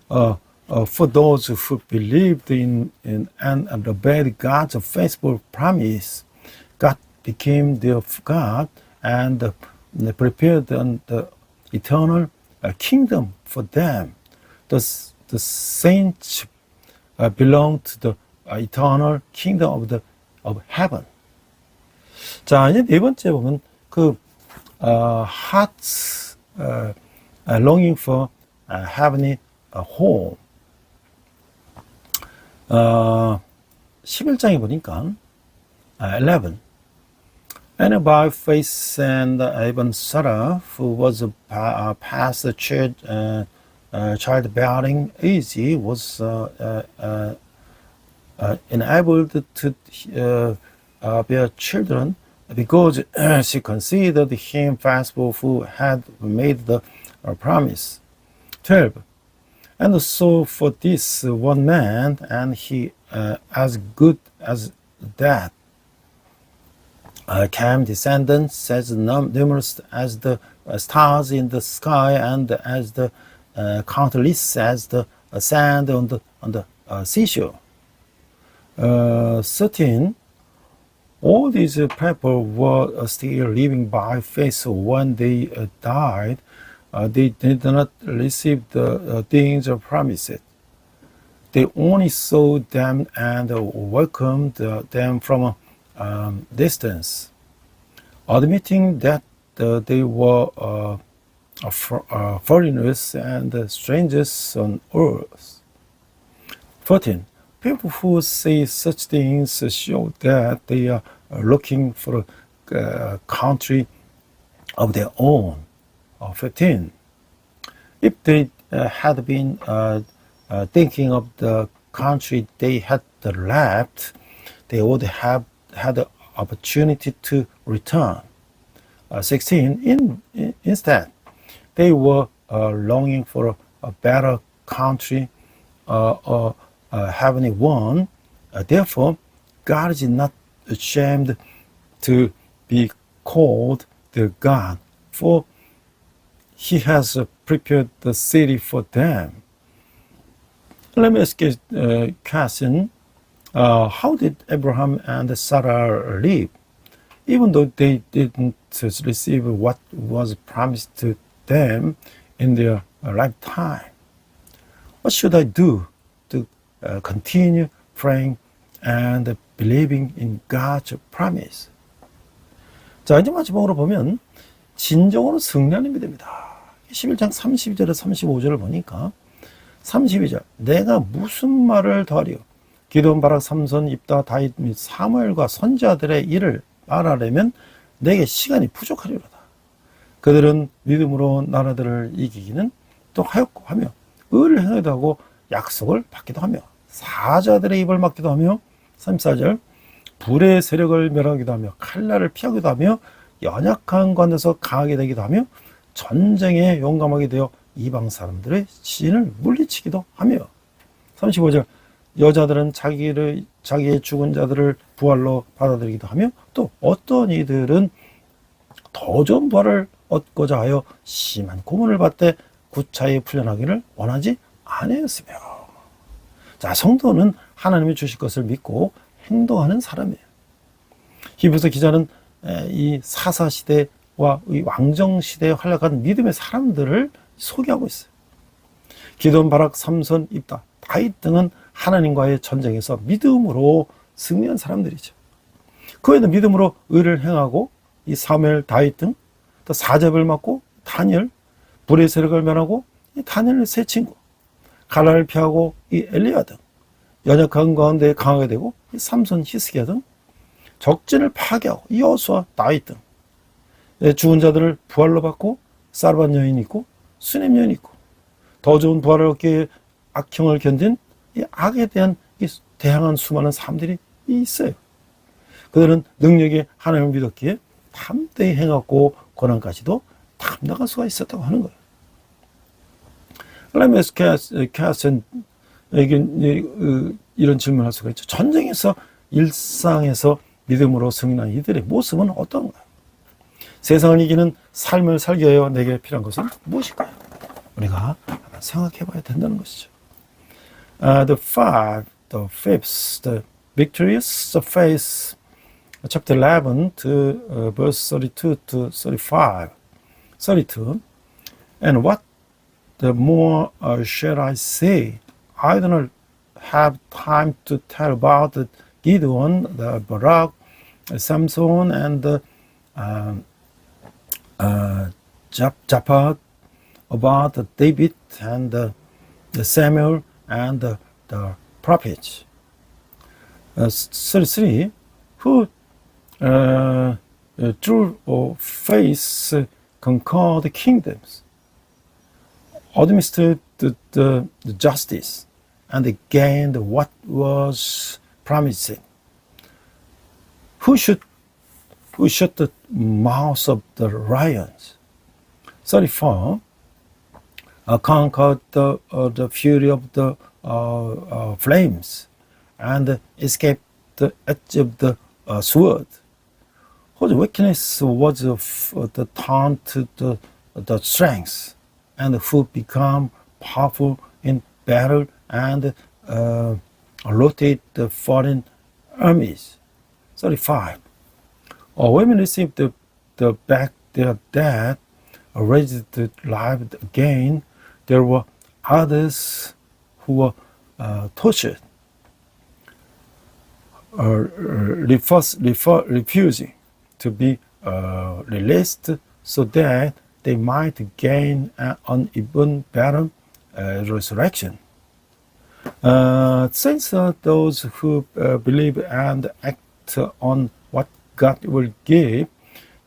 For those who believed in and obeyed God's faithful promise, God became their God and prepared the eternal kingdom for them. The saints belong to the eternal kingdom of heaven. 자, 이제 네 번째 보면 hearts longing for a heavenly home. 11장에 보니까 11. And by faith and even Sarah, who was past the childbearing age, was enabled to bear children because she considered him faithful who had made the promise. 12. And so for this one man, and he as good as that, came descendants as numerous as the stars in the sky and as the countless as the sand on the seashore. 13. All these people were still living by faith when they died. They did not receive the things promised. They only saw them and welcomed them from a distance, admitting that they were foreigners and strangers on earth. 14. People who say such things show that they are looking for a country of their own. 15. If they had been thinking of the country they had left, they would have had the opportunity to return. 16. Instead, they were longing for a better country, a heavenly one. Therefore, God is not ashamed to be called their God, for He has prepared the city for them. Let me ask you a question. How did Abraham and Sarah live? Even though they didn't receive what was promised to them in their lifetime. What should I do to continue praying and believing in God's promise? 자, 이제 마지막으로 보면 진정으로 승리하는 믿음이다. 11장 32절에 35절을 보니까 32절 내가 무슨 말을 더하리요? 기드온, 바락, 삼손, 입다, 다윗 및 사무엘과 선지자들의 일을 말하려면 내게 시간이 부족하리로다. 그들은 믿음으로 나라들을 이기기는 또 하였고 하며 의를 행하기도 하고 약속을 받기도 하며 사자들의 입을 막기도 하며 34절 불의 세력을 멸하기도 하며 칼날을 피하기도 하며 연약한 관에서 강하게 되기도 하며 전쟁에 용감하게 되어 이방 사람들의 시인을 물리치기도 하며 35절 여자들은 자기의 죽은 자들을 부활로 받아들이기도 하며 또 어떤 이들은 더 좋은 부활을 얻고자 하여 심한 고문을 받되 구차히 풀려나기를 원하지 아니하였으며. 자, 성도는 하나님이 주실 것을 믿고 행동하는 사람이에요. 히브리서 기자는 이 사사시대와 이 왕정시대에 활약한 믿음의 사람들을 소개하고 있어요. 기드온, 바락, 삼손, 입다, 다윗 등은 하나님과의 전쟁에서 믿음으로 승리한 사람들이죠. 그 외에도 믿음으로 의를 행하고 이 사무엘, 다윗 등 또 사접을 맡고 다니엘, 불의 세력을 면하고 이 다니엘의 세 친구, 칼날을 피하고 이 엘리야 등 연약한 가운데 강하게 되고 이 삼손, 히스기야 등 적진을 파괴하고 이 여호수아, 다윗 등 죽은 자들을 부활로 받고 사르밧 여인이 있고 수넴 여인이 있고 더 좋은 부활을 얻기 위해 악형을 견딘 이 악에 대한 이 대항한 수많은 사람들이 있어요. 그들은 능력이 하나님을 믿었기에 담대히 행하고 고난까지도 감당할 수가 있었다고 하는 거예요. 레메스 캐스는 이런 질문을 할 수가 있죠. 전쟁에서 일상에서 믿음으로 승리한 이들의 모습은 어떤가요? 세상을 이기는 삶을 살기 위하여 내게 필요한 것은 무엇일까요? 우리가 한번 생각해 봐야 된다는 것이죠. The fifth, the victorious faith, chapter 11 to verse 32 to 35, 32. And what the more shall I say? I do not have time to tell about the Gideon, the Barak, Samson, and the Japhat, about the David and the Samuel and the prophets. 33. Who through faith conquered kingdoms, administered the justice, and gained what was promised. Who shut the mouths of the lions? 34. Conquered the fury of the flames, and escaped the edge of the sword. Whose weakness was the taunt to the strength, and who become powerful in battle and rotate the foreign armies. 35. Women received the back their dead, raised to life again. There were others who were tortured, refusing to be released so that they might gain an uneven battle resurrection. Since those who believe and act on what God will give,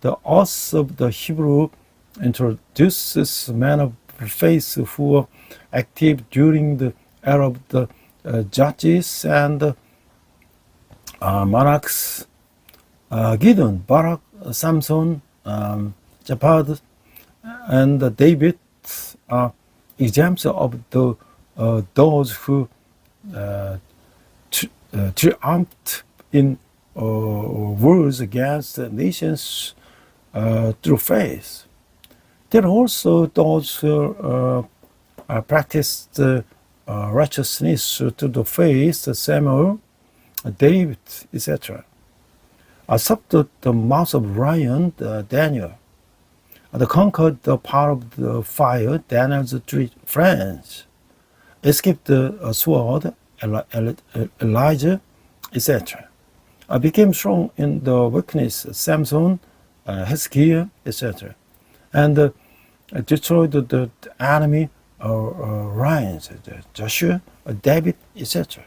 the author of the Hebrew introduces men of faith who were active during the era of the judges and monarchs. Gideon, Barak, Samson, Japhat, and David are examples of those who triumphed in wars against the nations through faith. There are also those who practiced righteousness through the faith, Samuel, David, etc. Stopped the mouth of lion, Daniel. They conquered the power of the fire, Daniel's 3 friends. Escaped the sword, Elijah, etc. Became strong in the weakness, Samson, Hezekiah, etc. And destroyed the enemy, lions, Joshua, David, etc.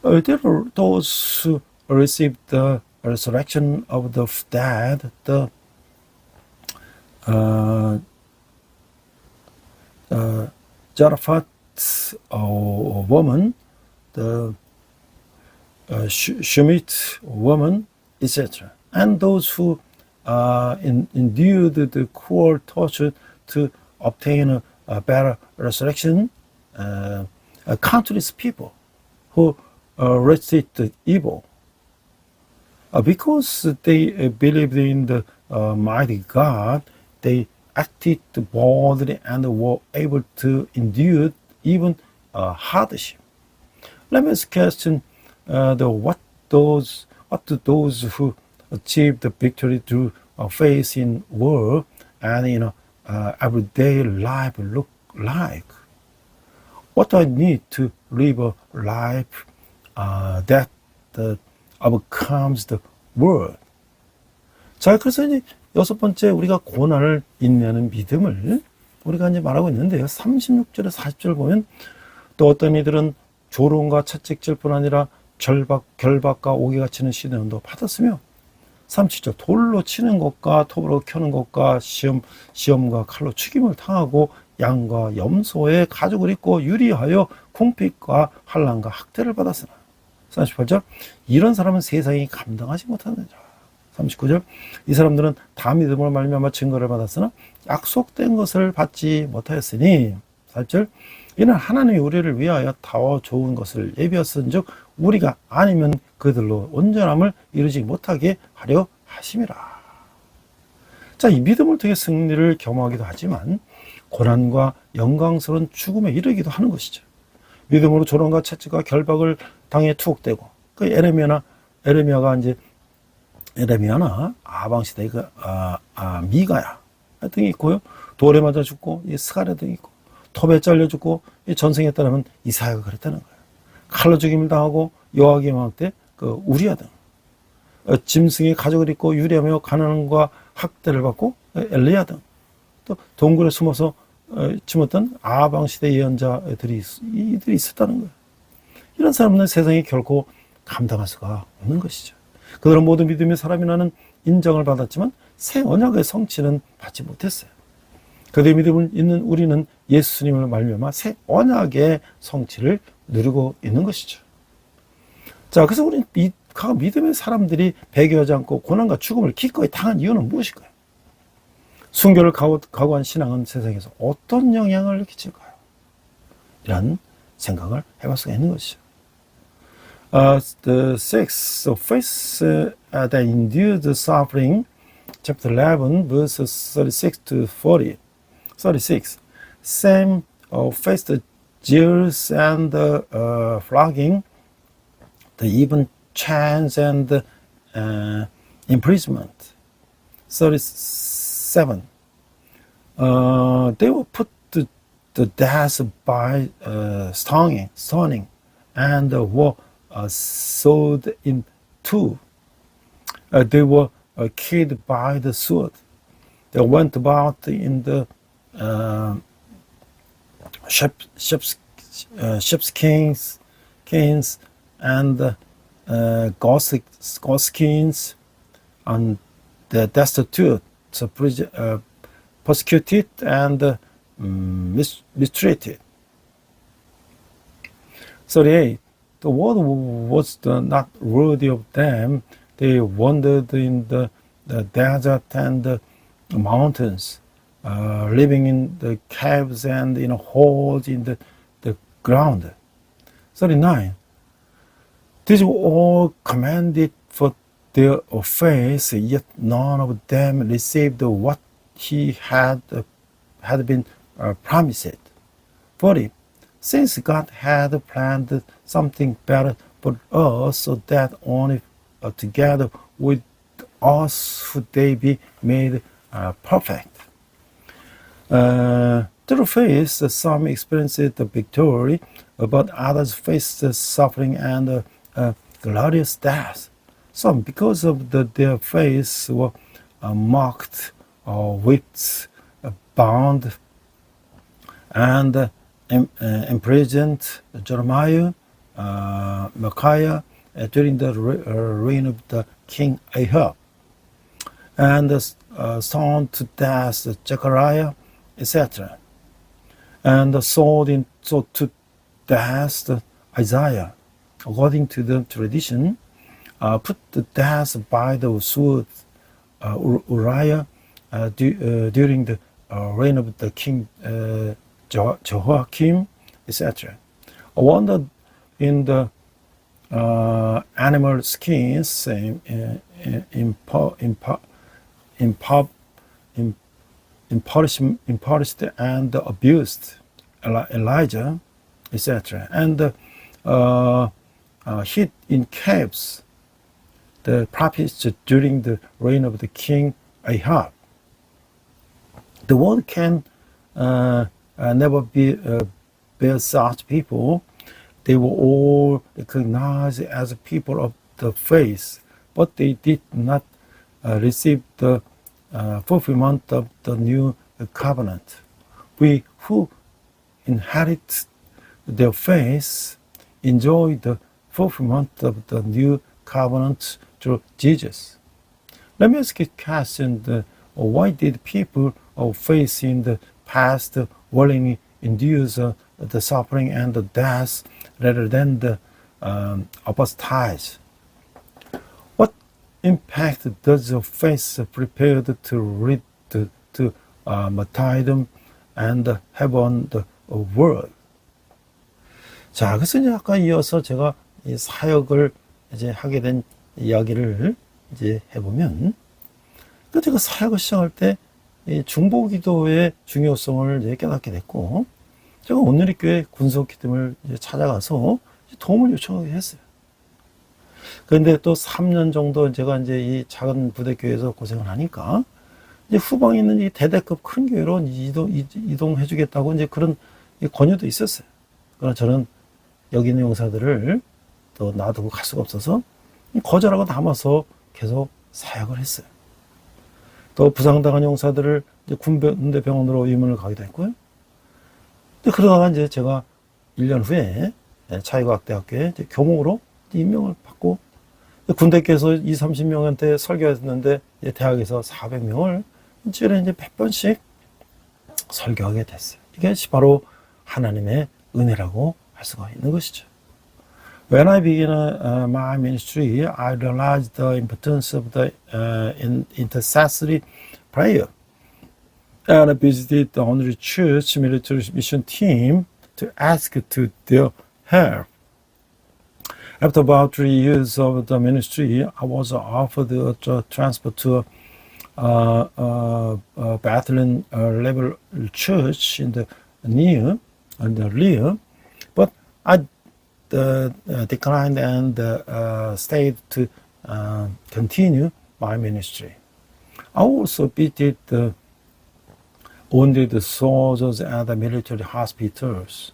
There are those who received the resurrection of the dead, the Zarephath woman, the Shemite woman, etc. And those who endured the cruel torture to obtain a better resurrection, countless people who resisted evil. Because they believed in the mighty God, they acted boldly and were able to endure even hardship. Let me question what do those who achieved the victory through faith in war and in everyday life look like? What do I need to live a life that overcomes the world? 자, 그래서 이제 6번째 우리가 고난을 인내하는 믿음을 우리가 이제 말하고 있는데요. 36절에 40절 보면 또 어떤 이들은 조롱과 채찍질뿐 아니라 결박과 옥에 갇히는 시련도 받았으며 37절 돌로 치는 것과 톱으로 켜는 것과 시험과 칼로 죽임을 당하고 양과 염소의 가죽을 입고 유리하여 궁핍과 환난과 학대를 받았으나 38절 이런 사람은 세상이 감당하지 못하는 자. 39절. 이 사람들은 다 믿음으로 말미암아 증거를 받았으나 약속된 것을 받지 못하였으니 40절. 이는 하나님이 우리를 위하여 더 좋은 것을 예비하였은즉 우리가 아니면 그들로 온전함을 이루지 못하게 하려 하심이라. 자, 이 믿음을 통해 승리를 겸하기도 하지만 고난과 영광스러운 죽음에 이르기도 하는 것이죠. 믿음으로 조롱과 채찍과 결박을 당해 투옥되고, 그 에레미야가 이제 에레미야나 아방 시대의 미가야 등이 있고요. 돌에 맞아 죽고 이 스가랴 등이 있고, 톱에 잘려 죽고 이 전생에 따르면 이사야가 그랬다는 거예요. 칼로 죽임을 당하고 요아kim 왕 때 그 우리야 등, 짐승의 가죽을 입고 유리하며 가난과 학대를 받고 엘리야 등, 또 동굴에 숨어서 침었던 아방 시대 예언자들이 이들이 있었다는 거예요. 이런 사람은 세상에 결코 감당할 수가 없는 것이죠. 그들은 모두 믿음의 사람이라는 인정을 받았지만 새 언약의 성취는 받지 못했어요. 그들의 믿음을 있는 우리는 예수님을 말미암아 새 언약의 성취를 누리고 있는 것이죠. 자, 그래서 우리는 믿음의 사람들이 배교하지 않고 고난과 죽음을 기꺼이 당한 이유는 무엇일까요? 순교를 각오한 신앙은 세상에서 어떤 영향을 끼칠까요? 이런 생각을 해볼 수가 있는 것이죠. The sixth faith that endured suffering, chapter 11, verses 36 to 40. 36. Same faced the jeers and the flogging, the even chains and the imprisonment. 37. They were put to death by stoning, and were sawed in two. They were killed by the sword. They went about in the sheepskins and goatskins, and the destitute, persecuted and mistreated. 38. The world was not worthy of them. They wandered in the desert and the mountains, living in the caves and in holes in the ground. 39. These were all commended for their faith, yet none of them received what he had been promised. 40. Since God had planned something better for us, so that only together with us would they be made perfect. Through faith, some experienced the victory, but others faced the suffering and glorious death. Some, because of their faith, were mocked, whipped, bound, and imprisoned. Jeremiah, Micaiah, during the reign of the king Ahab, and stoned to death Zechariah, etc. And sold to death Isaiah, according to the tradition, put to death by the sword Uriah during the reign of the king Jehoiakim, etc. Wandered in the animal skins, impoverished and abused Elijah, etc. And hid in caves the prophets during the reign of the king Ahab. The world can never bear such people. They were all recognized as people of the faith, but they did not receive the fulfillment of the new covenant. We who inherit their faith enjoy the fulfillment of the new covenant through Jesus. Let me ask you a question. Why did people of faith in the past willingly endure the suffering and the death rather than the apostates? What impact does your face prepared to read to martyrdom and have on the world? 자, 그래서 이제 아까 이어서 제가 이 사역을 이제 하게 된 이야기를 이제 해보면, 그 제가 사역을 시작할 때 이 중보기도의 중요성을 이제 깨닫게 됐고, 제가 온누리교회 군속기도를 찾아가서 도움을 요청하게 했어요. 그런데 또 3년 정도 제가 이제 이 작은 부대교회에서 고생을 하니까, 이제 후방에 있는 이 대대급 큰 교회로 이동해주겠다고 이제 그런 권유도 있었어요. 그러나 저는 여기 있는 용사들을 또 놔두고 갈 수가 없어서 거절하고 남아서 계속 사역을 했어요. 또 부상당한 용사들을 이제 군대병원으로 위문을 가기도 했고요. 근데 그러다가 이제 제가 1년 후에 차이과학대학교에 이제 교목으로 임명을 받고, 군대께서 20-30명한테 설교했는데 대학에서 400명을 일주일에 이제 100번씩 설교하게 됐어요. 이게 바로 하나님의 은혜라고 할 수가 있는 것이죠. When I began my ministry, I realized the importance of the intercessory prayer. And I visited the Honorary Church military mission team to ask to their help. After about 3 years of the ministry, I was offered a transfer to a battalion level church in the rear, but I declined and stayed to continue my ministry. I also visited the wounded soldiers at the military hospitals.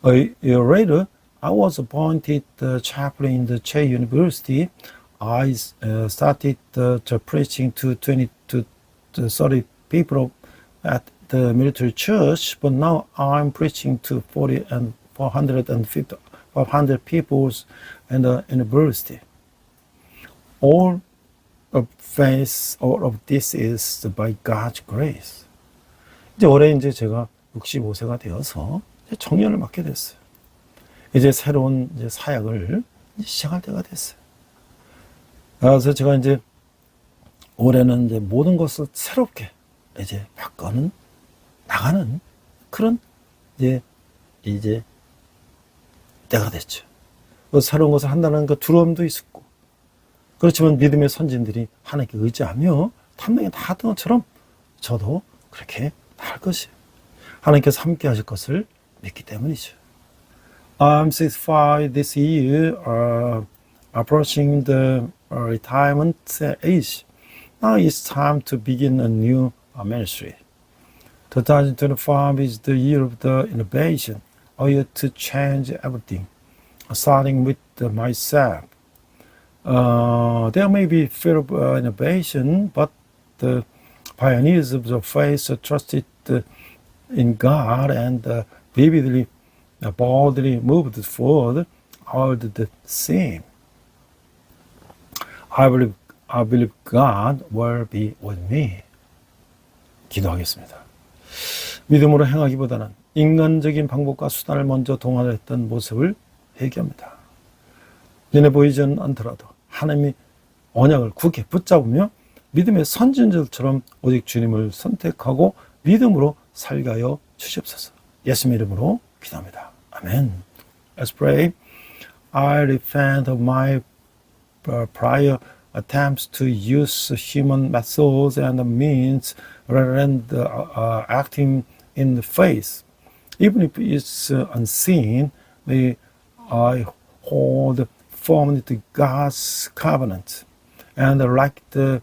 A year later, I was appointed chaplain in the Che University. I started preaching to 20 to 30 people at the military church, but now I'm preaching to 40 and 450, 500 people in the university. All of this is by God's grace. 이제 올해 이제 제가 65세가 되어서 정년을 맞게 됐어요. 이제 새로운 이제 사역을 시작할 때가 됐어요. 그래서 제가 이제 올해는 이제 모든 것을 새롭게 이제 바꿔는 나가는 그런 이제 때가 됐죠. 새로운 것을 한다는 그 두려움도 있었고, 그렇지만 믿음의 선진들이 하나님께 의지하며 탐명에 나갔던 것처럼 저도 그렇게 할 것이에요. 하나님께서 함께 하실 것을 믿기 때문이죠. I'm 65 this year, approaching the retirement age. Now it's time to begin a new ministry. 2025 is the year of the innovation, a year to change everything, starting with myself. There may be fear of innovation, but the pioneers of the faith trusted in God and vividly, boldly moved forward all the same. I believe God will be with me. 기도하겠습니다. 믿음으로 행하기보다는 인간적인 방법과 수단을 먼저 동원했던 모습을 회개합니다. 눈에 보이지 않더라도 하나님이 언약을 굳게 붙잡으며 믿음의 선진들처럼 오직 주님을 선택하고 믿음으로 살게 주시옵소서. 예수님 이름으로 기도합니다. 아멘. Let's pray. I repent of my prior attempts to use human methods and means rather than acting in the faith. Even if it's unseen, may I hold firmly to God's covenant. And like the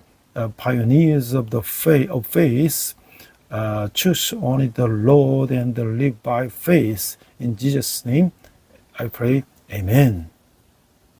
pioneers of the faith, choose only the Lord and live by faith. In Jesus' name, I pray. Amen.